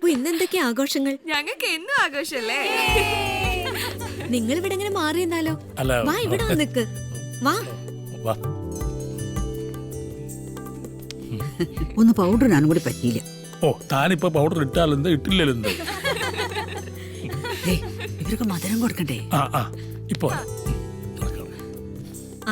അപ്പൊ ഇന്ന് എന്തൊക്കെയാ ആഘോഷങ്ങൾ? ഞങ്ങൾക്ക് എന്നും ആഘോഷല്ലേ. നിങ്ങൾ ഇവിടെ എങ്ങനെ മാറിയെന്നാലോ? വാ ഇവിടെ നിക്ക്. വാ. ഒന്ന് പൗഡർ ഞാനും കൂടി പറ്റിയില്ല. ഓ താനിപ്പോ പൗഡർ ഇട്ടാലെന്ത് ഇട്ടില്ലെന്ത്? ഇവർക്ക് മധുരം കൊടുക്കണ്ടേ? ഇപ്പൊ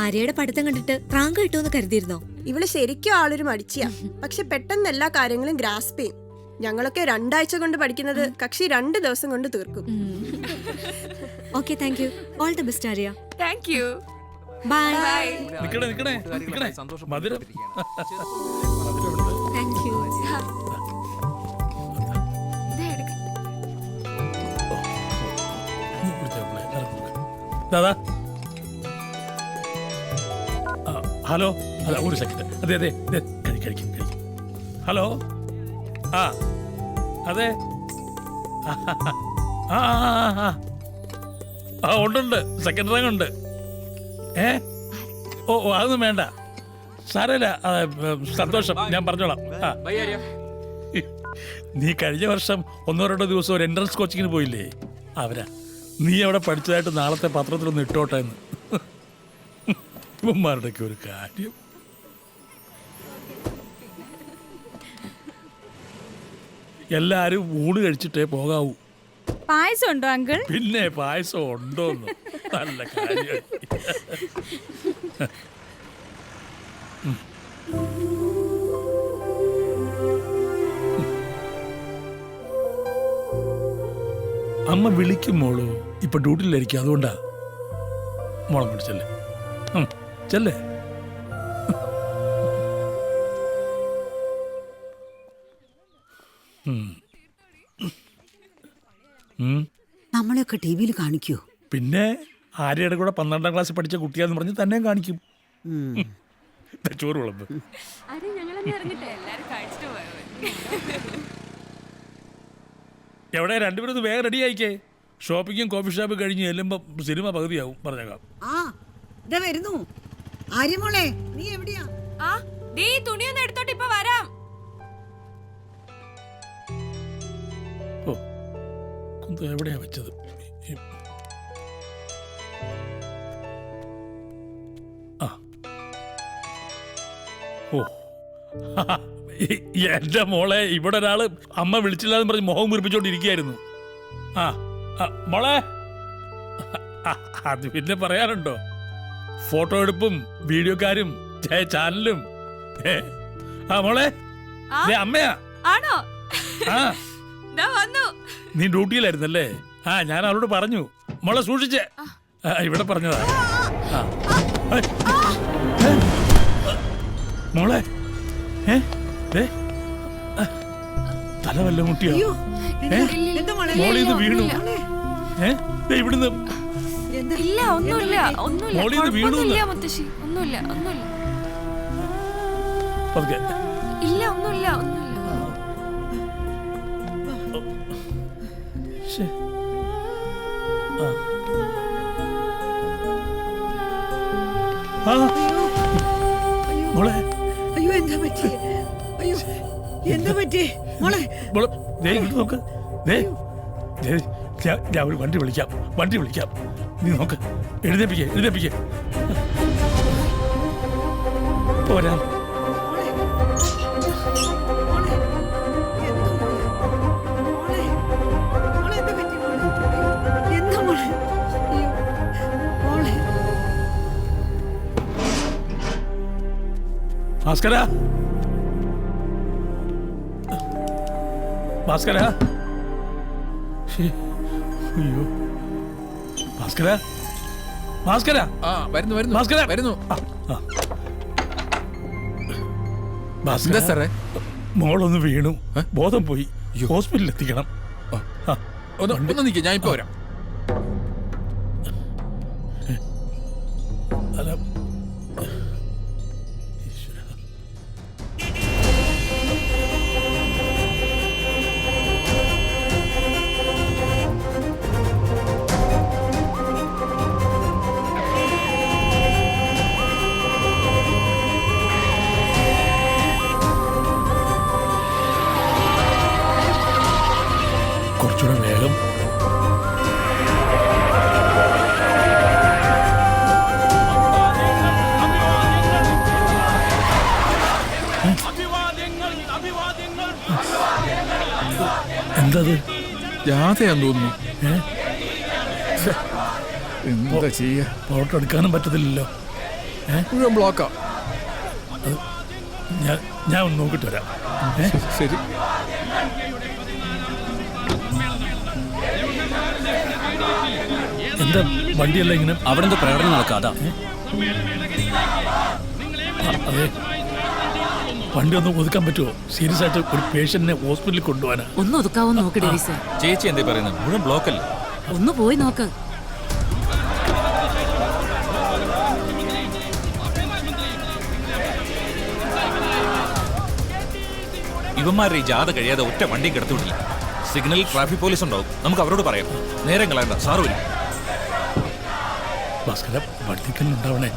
ആര്യയുടെ പഠിത്തം കണ്ടിട്ട് റാങ്ക് കിട്ടുമെന്ന് കരുതിയിരുന്നോ? ഇവള് ശരിക്കും ആളൊരു മടിച്ചിയാ. പക്ഷെ പെട്ടെന്ന് എല്ലാ കാര്യങ്ങളും ഗ്രാസ്പ് ചെയ്യും. ഞങ്ങളൊക്കെ 2 ആഴ്ച കൊണ്ട് പഠിക്കുന്നത് കക്ഷി 2 ദിവസം കൊണ്ട് തീർക്കും. Okay, thank you. All the best Arya. Thank you. Bye. മധുരം. Thank you. ദാദാ ഹലോ, അതെ ഒരു സെക്കൻഡ്. അതെ അതെ കഴിക്കും. ഹലോ, അതെ ഉണ്ട്, സെക്കൻഡ് റാങ്ക് ഉണ്ട്. ഓ അതൊന്നും വേണ്ട, സാരമില്ല. സന്തോഷം, ഞാൻ പറഞ്ഞോളാം. നീ കഴിഞ്ഞ വർഷം 1-2 ദിവസം ഒരു എൻട്രൻസ് കോച്ചിങ്ങിന് പോയില്ലേ? അവരാ. നീ അവിടെ പഠിച്ചതായിട്ട് നാളത്തെ പത്രത്തിലൊന്ന് ഇട്ടോട്ടെ എന്ന്. ഇവന്മാരുടെയൊക്കെ ഒരു കാര്യം. എല്ലാരും ഊണ് കഴിച്ചിട്ടേ പോകാവൂ. പായസം ഉണ്ടോ അങ്കിൾ? പിന്നെ പായസം ഉണ്ടോന്ന്. നല്ല കാര്യം. അമ്മ വിളിക്കും മോളൂ. ഇപ്പൊ ഡ്യൂട്ടിയിലായിരിക്കും, അതുകൊണ്ടാ. മോളം പിടിച്ചല്ലേ, ചെല്ലേ. നമ്മളെയൊക്കെ ടിവിയിൽ കാണിക്കൂ. പിന്നെ ആര്യയുടെ കൂടെ 12ാം ക്ലാസ്സിൽ പഠിച്ച കുട്ടിയാന്ന് പറഞ്ഞ് തന്നെ കാണിക്കും. ചോറ് വിളമ്പ്. എവിടെ രണ്ടുപേരും വേഗം റെഡി ആയിക്കേ. ഷോപ്പിങ്ങും കോഫി ഷോപ്പും കഴിഞ്ഞ് ചെല്ലുമ്പോ സിനിമ പകുതിയാവും. പറഞ്ഞേക്കാം. വരുന്നു ആര്യമോളെ, നീ എവിടെയാ? തുണിയൊന്നും എടുത്തോട്ട് ഇപ്പൊ വരാം. ഓ എവിടെയാ വെച്ചത്? ഓ എന്റെ മോളെ, ഇവിടെ ഒരാള് അമ്മ വിളിച്ചില്ലാന്ന് പറഞ്ഞ് മുഖം മുറിപ്പിച്ചോണ്ടിരിക്കുകയായിരുന്നു. മോളെ, അത് പിന്നെ പറയാനുണ്ടോ? ഫോട്ടോ എടുപ്പും വീഡിയോക്കാരും ചാനലും. മോളെ, അമ്മയാ? ആണോ? നീ ഡ്യൂട്ടിയിലായിരുന്നല്ലേ? ഞാൻ അവളോട് പറഞ്ഞു. മോളെ സൂക്ഷിച്ചേ. ഇവിടെ പറഞ്ഞതാ. മോളെ, തല വല്ല മുട്ടിയോ? മോളിന്ന് വീണു. ഇവിടുന്ന് ഇല്ല, ഒന്നുമില്ല, ഒന്നുമില്ല മുത്തശ്ശി, ഒന്നുമില്ല. ഇല്ല, ഒന്നുമില്ല. മോളെ, അയ്യോ എന്താ പറ്റി? അയ്യോ എന്താ പറ്റി മോളെ? നോക്ക്. ഞാൻ ഒരു വണ്ടി വിളിക്കാം. നീ നോക്ക്. എഴുന്നേപ്പിക്കേ. പോരാ. ഭാസ്കര, അയ്യോ ഭാസ്കര, വരുന്നു. മോളൊന്ന് വീണു, ബോധം പോയി. ഹോസ്പിറ്റലിൽ എത്തിക്കണം. ഞാൻ ഇപ്പൊ വരാം. എന്തത് ജാഥയാന്ന് തോന്നുന്നു. എന്താ ചെയ്യാ? ഫോട്ടോ എടുക്കാനും പറ്റത്തില്ലല്ലോ. മുഴുവൻ ബ്ലോക്കാ. ഞാൻ ഒന്ന് നോക്കിട്ട് വരാം. ശരി. എന്താ വണ്ടിയല്ല ഇങ്ങനെ? അവിടെ എന്തോ പ്രകടനം നടക്കാം. അതാ. അതെ, വണ്ടി ഒന്ന് ഒതുക്കാൻ പറ്റുമോ? സീരിയസ് ആയിട്ട് ഒരു പേഷ്യന്റിനെ ഹോസ്പിറ്റലിൽ കൊണ്ടുപോകാനാ. ഒന്ന് ഒതുക്കാവോ നോക്ക് ഡേവിസ്. ചേച്ചി എന്തേ പറയുന്നത്? മുഴുവൻ ബ്ലോക്കല്ലേ? ഒന്ന് പോയി നോക്ക്. ഇവന്മാരുടെ ഈ ജാഥ കഴിയാതെ ഒറ്റ വണ്ടിയും കിടത്തിവിടില്ല. സിഗ്നലിൽ ട്രാഫിക് പോലീസ് ഉണ്ടാവും. നമുക്ക് അവരോട് പറയാം. നേരം കളയണ്ട, സാറ് വരും. ഭാസ്കര, വണ്ടിക്കല്ലുണ്ടാവണേ.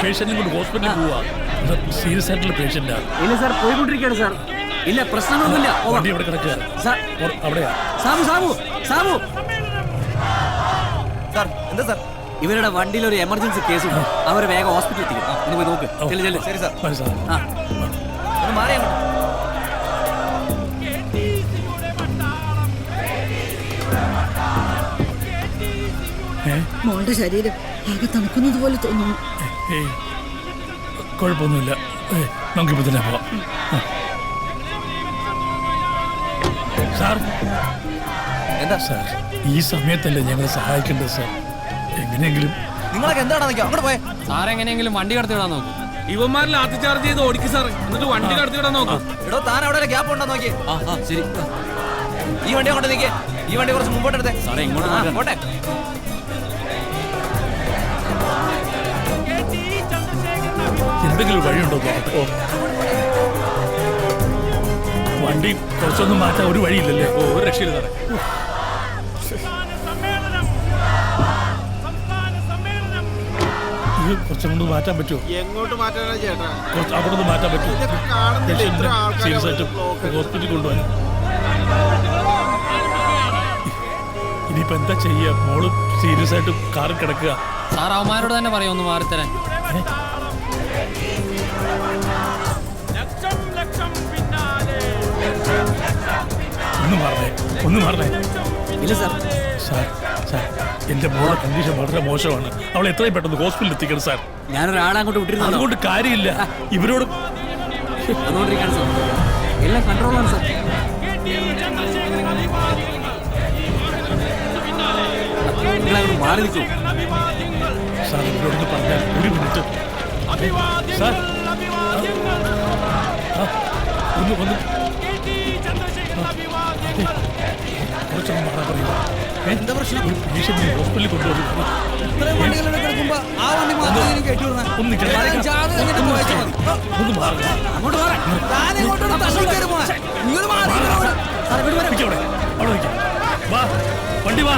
പേഷ്യന്റിനെ കൊണ്ട് ഹോസ്പിറ്റലിൽ പോവാ. സീരിയസ് ആയിട്ടുള്ള പേഷ്യന്റാ. ഇല്ല സാർ, പോയിക്കൊണ്ടിരിക്കുകയാണ് സാർ. ഇല്ല, പ്രശ്നങ്ങളൊന്നുമില്ല. വണ്ടി ഇവിടെ കിടക്കുക. അവിടെയാ. സാബു സാബു സാബു സാർ, എന്താ സാർ? ഇവരുടെ വണ്ടിയിൽ ഒരു എമർജൻസി കേസ് ഉണ്ട്. അവരെ വേഗം ഹോസ്പിറ്റലിൽ എത്തിക്കും. ഒന്ന് പോയി നോക്ക്. ശരി സാർ. ആ, ഒന്ന് മാറിയാ മതി. മോളുടെ ശരീരം ആകെ തണുക്കുന്നത് പോലെ തോന്നുന്നു. കുഴപ്പമൊന്നുമില്ല. നമുക്കിപ്പോ തന്നെ പോവാം. സാർ, എന്താ സാർ, ഈ സമയത്തല്ലേ ഞങ്ങളെ സഹായിക്കേണ്ടത് സാർ. എങ്ങനെയെങ്കിലും നിങ്ങളൊക്കെ എന്താണ് അങ്ങോട്ട് പോയെ? സാർ എങ്ങനെയെങ്കിലും വണ്ടി കടത്തി വിടാൻ നോക്കും. ഇവന്മാരിൽ ആദ്യ ചാർജ് ചെയ്ത് ഓടിക്കും സാർ. എന്നിട്ട് വണ്ടി കടത്തിവിടാൻ നോക്കും. എടോ, താൻ അവിടെ ഗ്യാപ്പ് ഉണ്ടോ നോക്കി. ശരി. ഈ വണ്ടി അങ്ങോട്ട് നീക്കിയേ. ഈ വണ്ടി കുറച്ച് മുമ്പോട്ട് എടുത്തേ. സാറേ, ഇങ്ങോട്ട് മാറ്റാൻ. പോട്ടെ. എന്തെങ്കിലും വഴിയുണ്ടോ നോക്കട്ടെ. വണ്ടി കുറച്ചൊന്നും മാറ്റാൻ ഒരു വഴിയില്ലല്ലേ? ഒരു രക്ഷയില്ല സാറേ. ഇത് കുറച്ചും കൊണ്ട് മാറ്റാൻ പറ്റുമോ? എങ്ങോട്ട് മാറ്റാനാ ചേട്ടാ? കുറച്ച് അവിടെ നിന്ന് മാറ്റാൻ പറ്റുമോ? സീരിയസ് ആയിട്ട് ഹോസ്പിറ്റലിൽ കൊണ്ടുപോകാൻ. ഇനിയിപ്പോ എന്താ ചെയ്യാ? മോള് സീരിയസ് ആയിട്ട് കാറിൽ കിടക്കുക. സാർ അവന്മാരോട് തന്നെ പറയാം ഒന്ന് മാറിത്തരാൻ. ഒന്ന് മാറണേ. ഇല്ല സാർ. സാർ, എന്റെ മോളുടെ കണ്ടീഷൻ വളരെ മോശമാണ്. അവളെ എത്രയും പെട്ടെന്ന് ഹോസ്പിറ്റലിൽ എത്തിക്കണം സാർ. ഞാനൊരാളെ അങ്ങോട്ട് വിട്ടിരുന്നു. അതുകൊണ്ട് കാര്യമില്ല. ഇവരോട് വന്നുകൊണ്ടിരിക്കുകയാണ് സാർ. എല്ലാം കൺട്രോളാണ് സാർ. നിങ്ങളങ്ങോട്ട് മാറി നിൽക്കൂ. സാർ, ഇവരോടൊന്ന് പറഞ്ഞാൽ ഒരു മിനിറ്റ്. സാർ, ഒന്ന് കുറച്ചൊന്നും മാറാൻ പറയുക. എന്താ പ്രശ്നം? പേഷ്യന്റിനെ ഹോസ്പിറ്റലിൽ കൊണ്ടുപോകും. ഇത്രയും വണ്ടികളുടെ കിടക്കുമ്പോ ആ വണ്ടി മാത്രം എനിക്ക് കയറ്റിവിടണം. ഒന്ന് മാറുക. അങ്ങോട്ട് മാറാം. അവിടെ നിൽക്കാം. വാ, വണ്ടി വാ.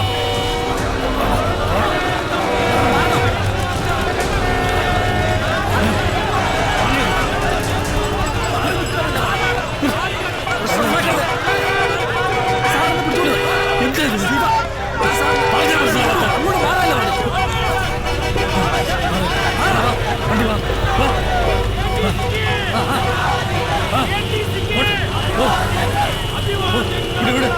ഇവിടെ